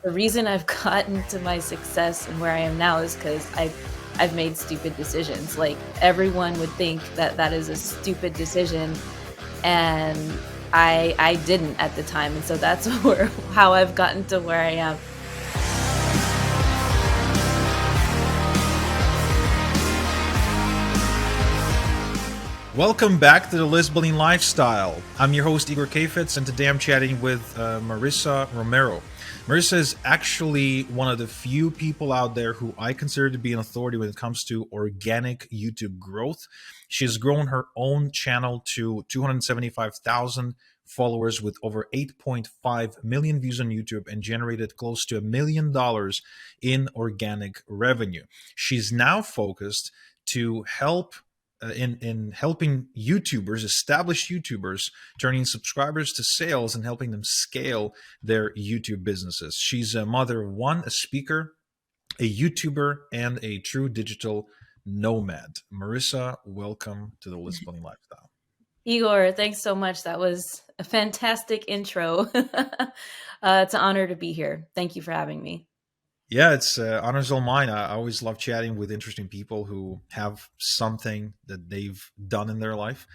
the reason I've gotten to my success and where I am now is because I've made stupid decisions. Like everyone would think that that is a stupid decision, and I didn't at the time, and so that's where how I've gotten to where I am. Welcome back to the List Building Lifestyle. I'm your host, Igor Kafitz, and today I'm chatting with Marissa Romero. Marissa is actually one of the few people out there who I consider to be an authority when it comes to organic YouTube growth. She has grown her own channel to 275,000 followers with over 8.5 million views on YouTube and generated close to $1 million in organic revenue. She's now focused to help in helping YouTubers, established YouTubers, turning subscribers to sales and helping them scale their YouTube businesses. She's a mother of one, a speaker, a YouTuber, and a true digital nomad. Marissa, welcome to the List Building Lifestyle. Igor, thanks so much. That was a fantastic intro. It's an honor to be here. Thank you for having me. Yeah, it's honors all mine. I always love chatting with interesting people who have something that they've done in their life.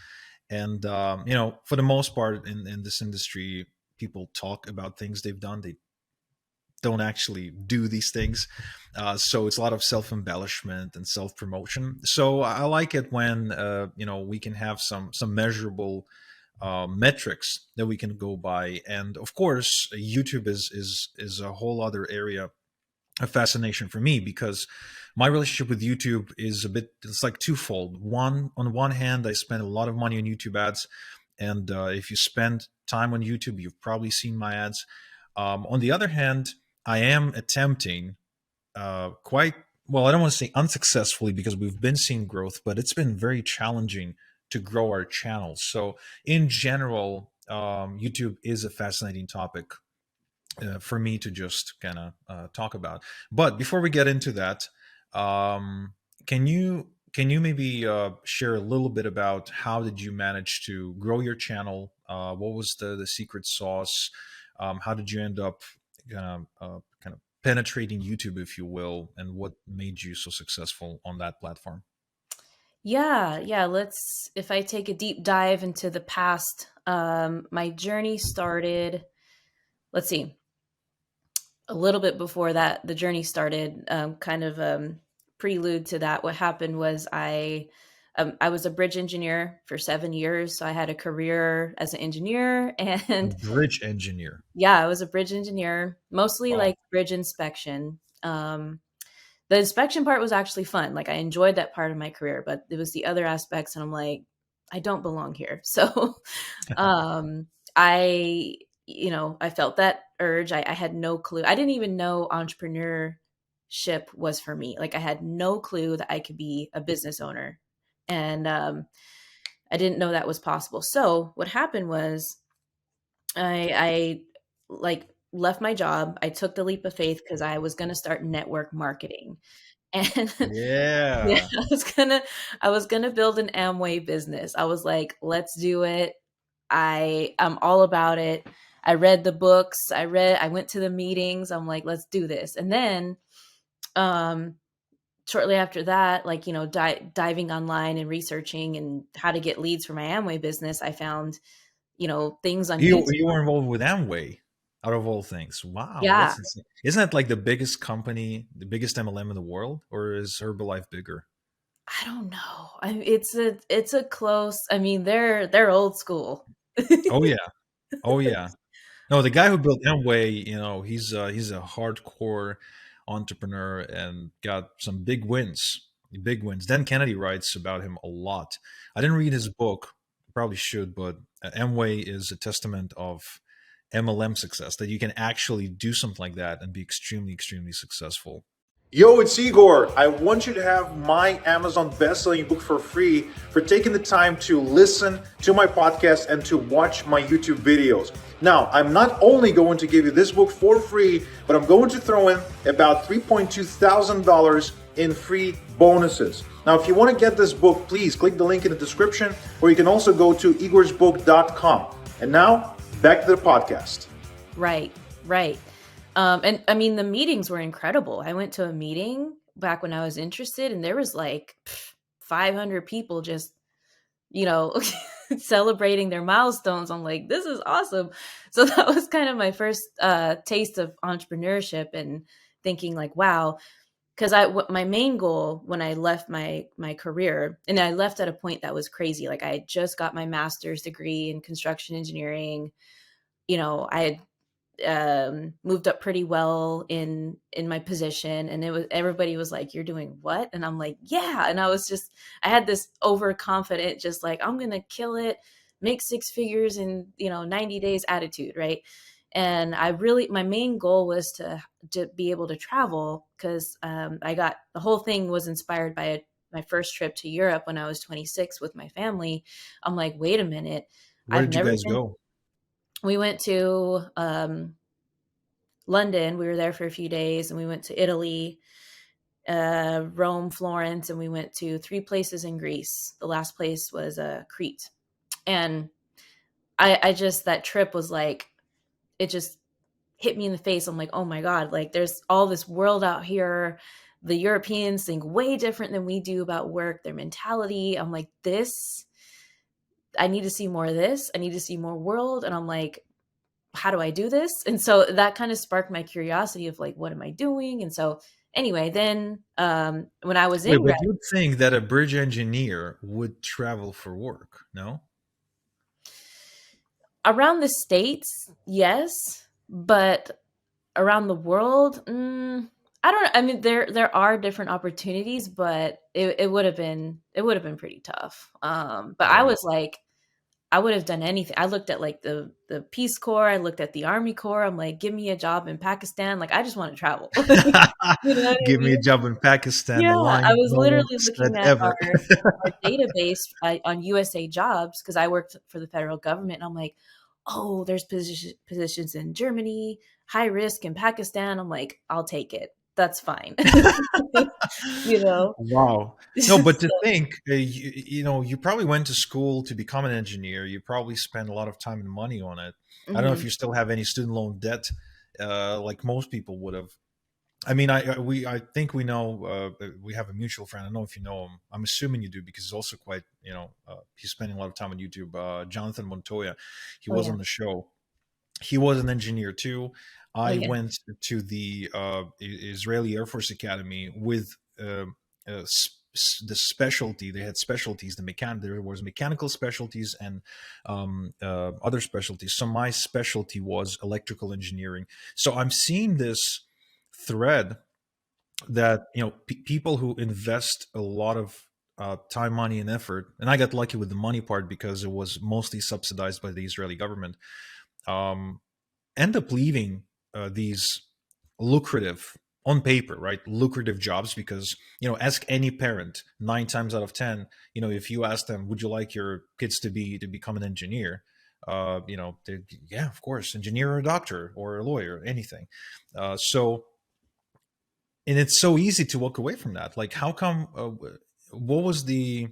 And, for the most part in this industry, people talk about things they've done. They don't actually do these things. So it's a lot of self-embellishment and self-promotion. So I like it when, we can have some measurable metrics that we can go by. And of course, YouTube is a whole other area a fascination for me because my relationship with YouTube is it's like twofold. On one hand, I spend a lot of money on YouTube ads. And if you spend time on YouTube, you've probably seen my ads. On the other hand, I am attempting quite, well, I don't want to say unsuccessfully because we've been seeing growth, but it's been very challenging to grow our channels. So in general, YouTube is a fascinating topic for me to just kind of talk about. But before we get into that, can you maybe share a little bit about how did you manage to grow your channel? What was the secret sauce? How did you end up kind of penetrating YouTube, if you will, and what made you so successful on that platform? Yeah. If I take a deep dive into the past, my journey started, let's see, a little bit before that, the journey started, prelude to that. What happened was I was a bridge engineer for 7 years. So I had a career as an engineer A and bridge engineer. yeah, I was a bridge engineer, mostly Wow. like bridge inspection. The inspection part was actually fun. Like I enjoyed that part of my career, but it was the other aspects. And I'm like, I don't belong here. So I, I felt that urge. I had no clue. I didn't even know entrepreneurship was for me. Like I had no clue that I could be a business owner. And I didn't know that was possible. So what happened was I like left my job. I took the leap of faith because I was going to start network marketing. And yeah, Yeah. I was gonna build an Amway business. I was like, let's do it. I'm all about it. I read the books. I went to the meetings. I'm like, let's do this. And then um shortly after that, like, diving online and researching and how to get leads for my Amway business, I found, things on YouTube. You were involved with Amway, out of all things. Wow, Yeah, that's insane. Isn't that like the biggest company, the biggest MLM in the world, or is Herbalife bigger? I don't know. It's a close. I mean, they're old school. Oh yeah, oh yeah. No, the guy who built Amway, he's a hardcore entrepreneur and got some big wins. Big wins. Dan Kennedy writes about him a lot. I didn't read his book, probably should, but Amway is a testament of MLM success that you can actually do something like that and be extremely, extremely successful. Yo, it's Igor. I want you to have my Amazon best-selling book for free for taking the time to listen to my podcast and to watch my YouTube videos. Now, I'm not only going to give you this book for free, but I'm going to throw in about $3.2 thousand in free bonuses. Now, if you want to get this book, please click the link in the description, or you can also go to igorsbook.com. And now, back to the podcast. Right, right. And I mean, the meetings were incredible. I went to a meeting back when I was interested, and there was like 500 people just, you know, celebrating their milestones. I'm like, this is awesome. So that was kind of my first taste of entrepreneurship and thinking like, wow, because my main goal when I left my career, and I left at a point that was crazy. Like I had just got my master's degree in construction engineering. You know, I had moved up pretty well in my position, and it was everybody was like, you're doing what? And I'm like, yeah. And I had this overconfident, just like, I'm gonna kill it, make six figures in 90 days attitude, right? And my main goal was to be able to travel, because I got the whole thing was inspired by my first trip to Europe when I was 26 with my family. I'm like, wait a minute, Where I've did you never guys been. go? We went to London. We were there for a few days, and we went to Italy, Rome, Florence, and we went to three places in Greece. The last place was Crete. And I just, that trip was like, it just hit me in the face. I'm like, oh my God, like there's all this world out here. The Europeans think way different than we do about work, their mentality. I'm like, I need to see more of this. I need to see more world. And I'm like, how do I do this? And so that kind of sparked my curiosity of like, what am I doing? And so anyway, then when I was Wait, in but grad, you'd think that a bridge engineer would travel for work, no? around the States, yes, but around the world, I don't know. I mean, there are different opportunities, but it would have been pretty tough. But I Right. was like, I would have done anything. I looked at like the Peace Corps. I looked at the Army Corps. I'm like, give me a job in Pakistan. Like, I just want to travel. You know what I Give me a mean? job in Pakistan, Yeah, the I line was no one literally said looking at ever. our database on USA Jobs, because I worked for the federal government, and I'm like, oh, there's positions in Germany, high risk in Pakistan. I'm like, I'll take it. That's fine. You know? Wow. No, but to So, think, you probably went to school to become an engineer. You probably spent a lot of time and money on it. I don't know if mhm. you still have any student loan debt, like most people would have. I think we know, we have a mutual friend. I don't know if you know him. I'm assuming you do because he's also quite, he's spending a lot of time on YouTube. Jonathan Montoya, he Oh, was yeah. on the show. He was an engineer too. Oh, I yeah. went to the Israeli Air Force Academy with the specialty. They had specialties. There was mechanical specialties and other specialties. So my specialty was electrical engineering. So I'm seeing this thread that people who invest a lot of time, money, and effort. And I got lucky with the money part because it was mostly subsidized by the Israeli government. Um, End up leaving these lucrative, on paper, right, lucrative jobs, because ask any parent, 9 times out of 10, if you ask them, would you like your kids to become an engineer, yeah, of course, engineer or a doctor or a lawyer, anything. So, and it's so easy to walk away from that. Like, how come, what was the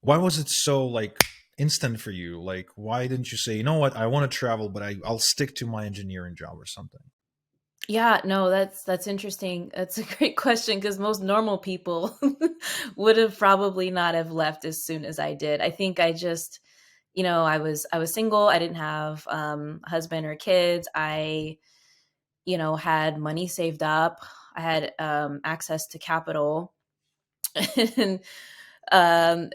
why was it so like instant for you? Like, why didn't you say, you know what, I want to travel, but I'll stick to my engineering job or something? Yeah, no, that's interesting. That's a great question, because most normal people would have probably not have left as soon as I did. I think I just, I was single. I didn't have a husband or kids. I, had money saved up. I had access to capital. And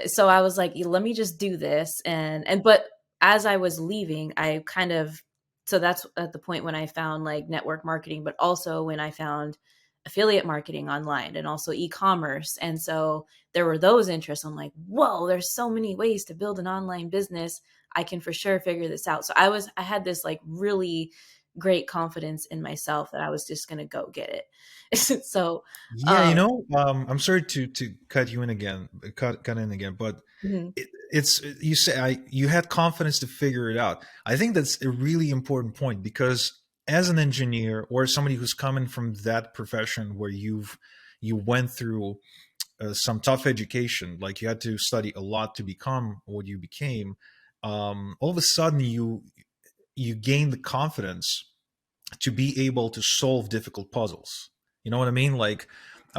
so I was like, let me just do this. But as I was leaving, I kind of, so that's at the point when I found like network marketing, but also when I found affiliate marketing online and also e-commerce. And so there were those interests. I'm like, whoa, there's so many ways to build an online business. I can for sure figure this out. So I had this like really great confidence in myself that I was just going to go get it. So, Yeah, um, I'm sorry to cut you in again, cut in again, but mhm. it's you say you had confidence to figure it out. I think that's a really important point because as an engineer or somebody who's coming from that profession where you went through some tough education, like you had to study a lot to become what you became. All of a sudden, you gain the confidence to be able to solve difficult puzzles. You know what I mean? Like,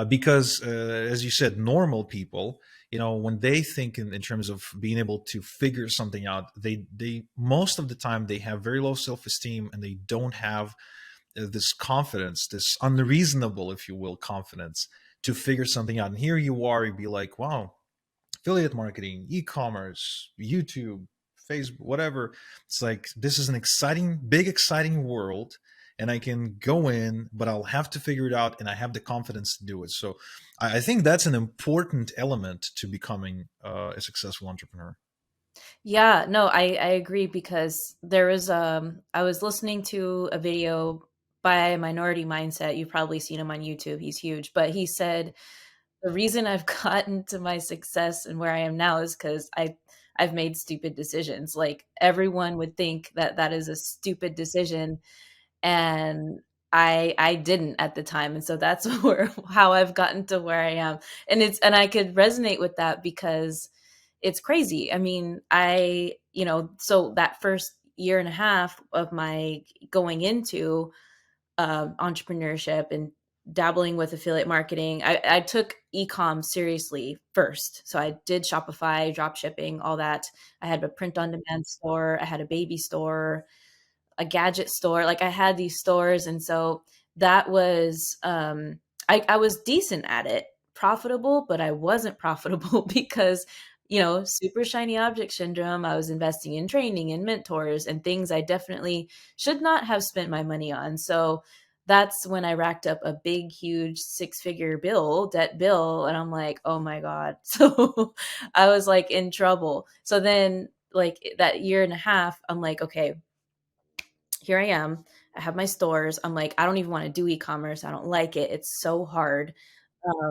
because as you said, normal people, when they think in terms of being able to figure something out, they most of the time they have very low self-esteem, and they don't have this confidence, this unreasonable, if you will, confidence to figure something out. And here you are, you'd be like, wow, affiliate marketing, e-commerce, YouTube, Facebook, whatever. It's like, this is an exciting, big, exciting world, and I can go in, but I'll have to figure it out, and I have the confidence to do it. So I think that's an important element to becoming a successful entrepreneur. Yeah, no, I agree because there is I was listening to a video by Minority Mindset. You've probably seen him on YouTube. He's huge, but he said the reason I've gotten to my success and where I am now is because I've made stupid decisions. Like everyone would think that that is a stupid decision, and I didn't at the time, and so that's where how I've gotten to where I am. And I could resonate with that because it's crazy. I mean, so that first year and a half of my going into entrepreneurship and dabbling with affiliate marketing, I took ecom seriously first. So I did Shopify, drop shipping, all that. I had a print on demand store, I had a baby store, a gadget store. Like I had these stores. And so that was, I was decent at it, profitable, but I wasn't profitable because, super shiny object syndrome. I was investing in training and mentors and things I definitely should not have spent my money on. So that's when I racked up a big, huge 6-figure debt bill. And I'm like, oh my God. So I was like in trouble. So then, like that year and a half, I'm like, okay, here I am. I have my stores. I'm like, I don't even want to do e-commerce. I don't like it. It's so hard. Um,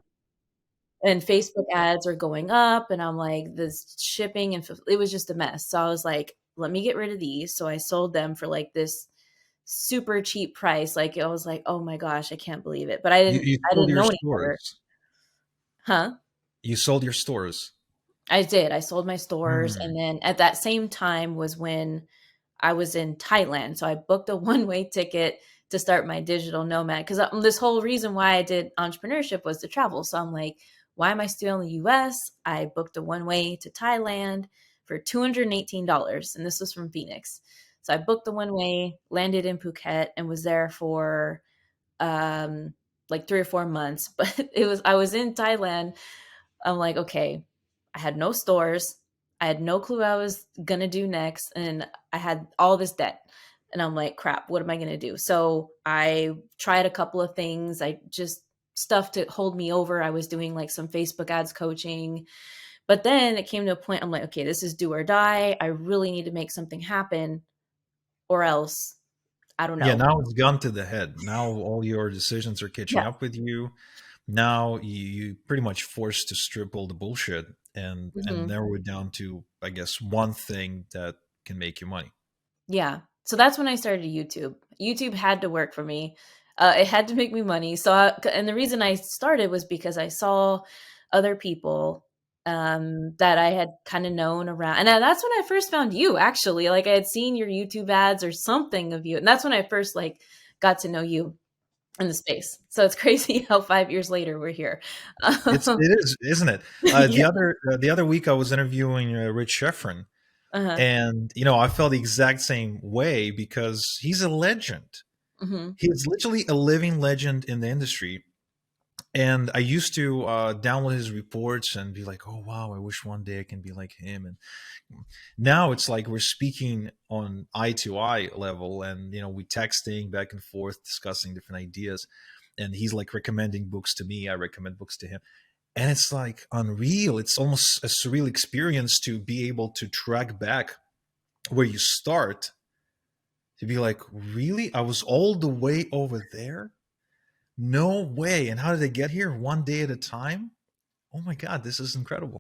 and Facebook ads are going up, and I'm like, this shipping and it was just a mess. So I was like, let me get rid of these. So I sold them for like this super cheap price. Like I was like, oh my gosh, I can't believe it. But You I sold didn't your know any better. stores. Huh? You sold your stores. I did. I sold my stores. Hmm. And then at that same time was when I was in Thailand. So I booked a one-way ticket to start my digital nomad because this whole reason why I did entrepreneurship was to travel. So I'm like, why am I still in the US? I booked a one-way to Thailand for $218, and this was from Phoenix. So I booked the one-way, landed in Phuket, and was there for like 3 or 4 months. But I was in Thailand. I'm like, okay, I had no stores. I had no clue what I was going to do next. And I had all this debt. And I'm like, crap, what am I going to do? So I tried a couple of things. I just stuff to hold me over. I was doing like some Facebook ads coaching. But then it came to a point, I'm like, okay, this is do or die. I really need to make something happen, or else I don't Yeah, know. now it's gone to the head. Now all your decisions are catching Yeah. up with you. Now you pretty much forced to strip all the bullshit and Mhm. narrow it down to, I guess, one thing that can make you money. Yeah. So that's when I started YouTube. YouTube had to work for me. It had to make me money. And the reason I started was because I saw other people that I had kind of known around. And that's when I first found you, actually. Like I had seen your YouTube ads or something of you. And that's when I first like got to know you in the space. So it's crazy how 5 years later we're here. It is, isn't it? Yeah. The other week I was interviewing Rich Sheffrin, Uh-huh. and I felt the exact same way because he's a legend. Hmm. He's literally a living legend in the industry. And I used to download his reports and be like, "Oh wow, I wish one day I can be like him." And now it's like we're speaking on eye to eye level, and we texting back and forth, discussing different ideas. And he's like recommending books to me. I recommend books to him, and it's like unreal. It's almost a surreal experience to be able to track back where you start, to be like, really, I was all the way over there. No way. And how did I get here? One day at a time. Oh my god, this is incredible.